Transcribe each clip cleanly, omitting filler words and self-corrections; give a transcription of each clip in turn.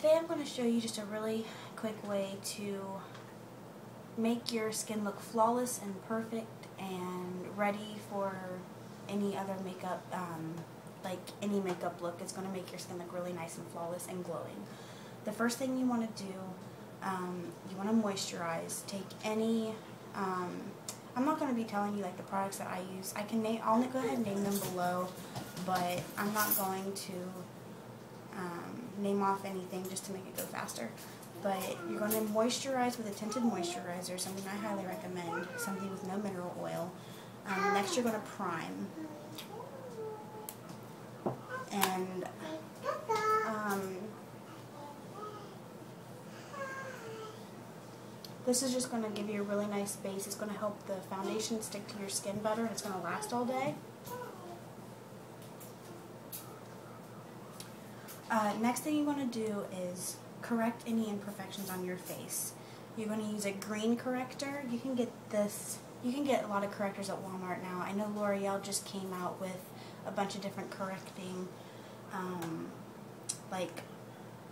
Today I'm going to show you just a really quick way to make your skin look flawless and perfect and ready for any other makeup, like any makeup look. It's going to make your skin look really nice and flawless and glowing. The first thing you want to do, you want to moisturize. Take any, I'm not going to be telling you like the products that I use. I'll go ahead and name them below, but I'm not going to name off anything just to make it go faster. But you're going to moisturize with a tinted moisturizer, something I highly recommend, something with no mineral oil. Next you're going to prime. And this is just going to give you a really nice base. It's going to help the foundation stick to your skin better, and it's going to last all day. Next thing you want to do is correct any imperfections on your face. You're going to use a green corrector. You can get a lot of correctors at Walmart now. I know L'Oreal just came out with a bunch of different correcting,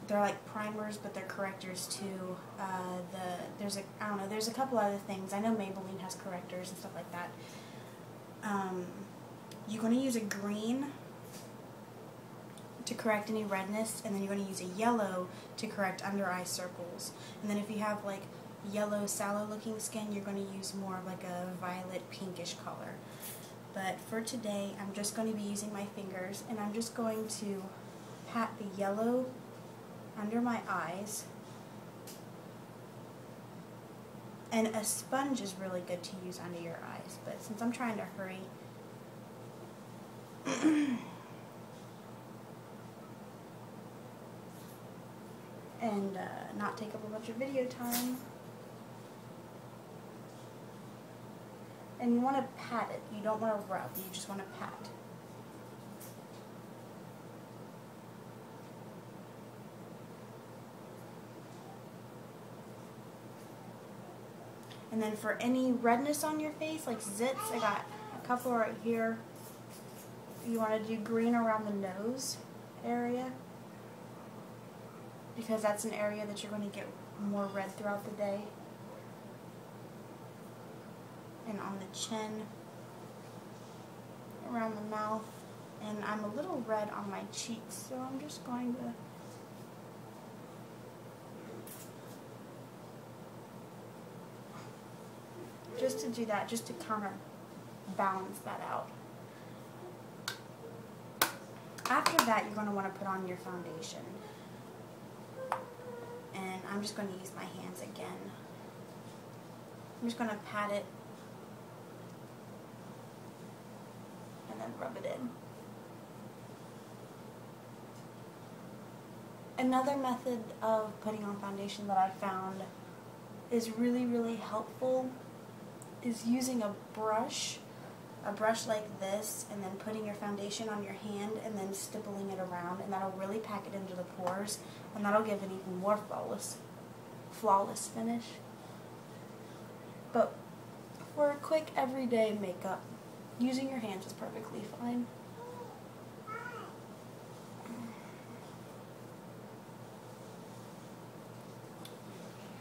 they're like primers, but they're correctors too. There's a couple other things. I know Maybelline has correctors and stuff like that. You're going to use a green to correct any redness, and then you're going to use a yellow to correct under eye circles. And then if you have like yellow, sallow looking skin, you're going to use more of like a violet pinkish color. But for today, I'm just going to be using my fingers, and I'm just going to pat the yellow under my eyes. And a sponge is really good to use under your eyes, but since I'm trying to hurry, and not take up a bunch of video time. And you want to pat it. You don't want to rub. You just want to pat. And then for any redness on your face, like zits, I got a couple right here. You want to do green around the nose area, because that's an area that you're going to get more red throughout the day. And on the chin, around the mouth, and I'm a little red on my cheeks, so I'm just going to do that, just to kind of balance that out. After that, you're going to want to put on your foundation. And I'm just going to use my hands again. I'm just going to pat it and then rub it in. Another method of putting on foundation that I found is really, really helpful is using a brush like this, and then putting your foundation on your hand and then stippling it around, and that'll really pack it into the pores, and that'll give it even more flawless finish. But for a quick everyday makeup, using your hands is perfectly fine.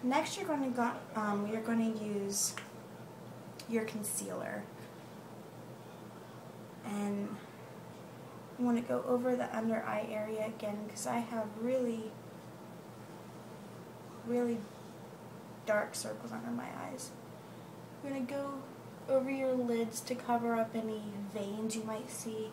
Next, you're going to use your concealer, and you want to go over the under eye area again, because I have really, really dark circles under my eyes. You're going to go over your lids to cover up any veins you might see.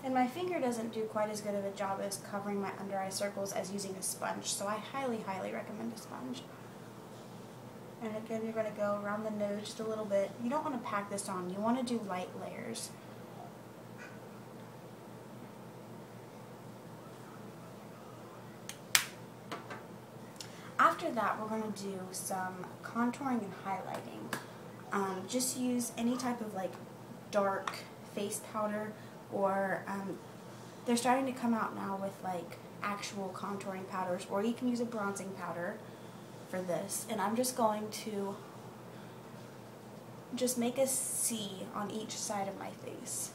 And my finger doesn't do quite as good of a job as covering my under eye circles as using a sponge, so I highly, highly recommend a sponge. And again, you're going to go around the nose just a little bit. You don't want to pack this on. You want to do light layers. After that, we're going to do some contouring and highlighting. Just use any type of like dark face powder, or they're starting to come out now with like actual contouring powders, or you can use a bronzing powder. for this, and I'm just going to just make a C on each side of my face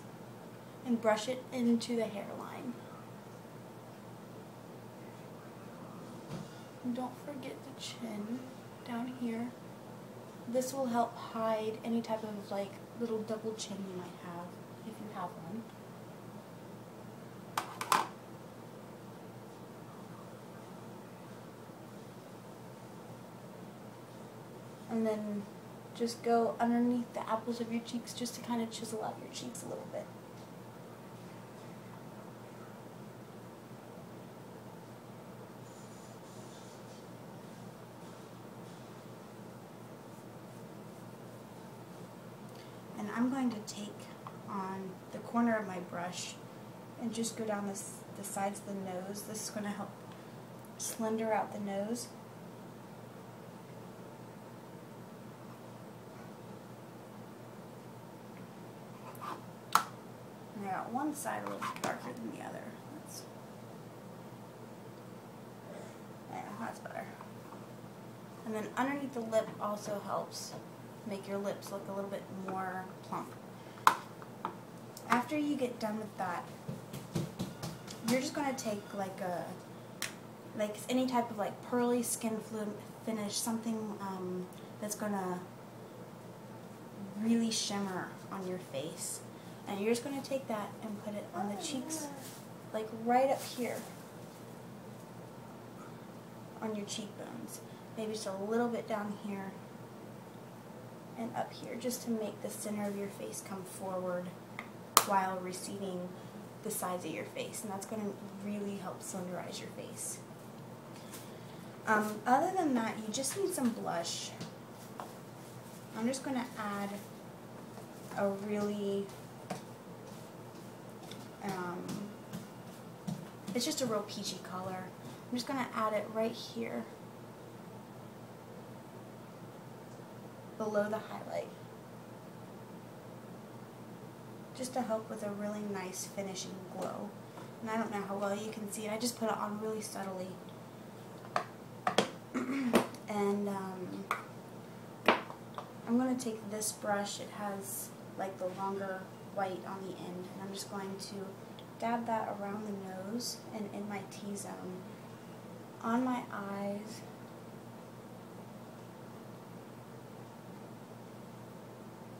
and brush it into the hairline. And don't forget the chin down here. This will help hide any type of like little double chin you might have if you have one. And then just go underneath the apples of your cheeks just to kind of chisel out your cheeks a little bit. And I'm going to take on the corner of my brush and just go down the sides of the nose. This is going to help slender out the nose. And I got one side a little darker than the other. Yeah, that's better. And then underneath the lip also helps make your lips look a little bit more plump. After you get done with that, you're just going to take like any type of like pearly skin finish, something that's going to really shimmer on your face. And you're just going to take that and put it on the cheeks, like right up here on your cheekbones. Maybe just a little bit down here and up here, just to make the center of your face come forward while receding the sides of your face. And that's going to really help slenderize your face. Other than that, you just need some blush. I'm just going to add a really, it's just a real peachy color. I'm just going to add it right here below the highlight, just to help with a really nice finishing glow. And I don't know how well you can see it, I just put it on really subtly. And I'm going to take this brush, it has like the longer white on the end, and I'm just going to dab that around the nose and in my T-zone, on my eyes,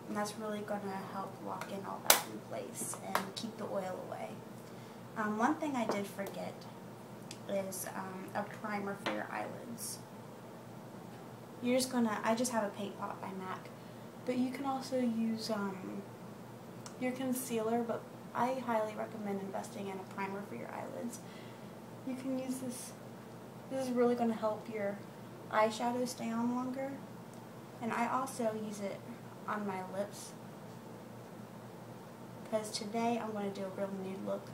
and that's really going to help lock in all that in place and keep the oil away. One thing I did forget is a primer for your eyelids. You're just gonna, I just have a paint pot by MAC, but you can also use your concealer, but I highly recommend investing in a primer for your eyelids. You can use this. This is really going to help your eyeshadow stay on longer, and I also use it on my lips, because today I'm going to do a real nude look,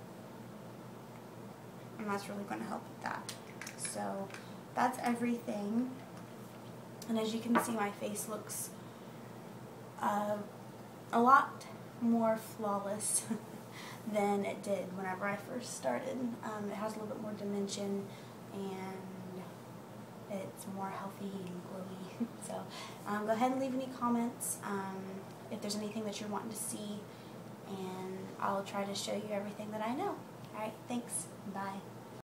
and that's really going to help with that. So that's everything, and as you can see, my face looks a lot more flawless than it did whenever I first started. It has a little bit more dimension, and it's more healthy and glowy. So go ahead and leave any comments if there's anything that you're wanting to see, and I'll try to show you everything that I know. Alright, thanks. Bye.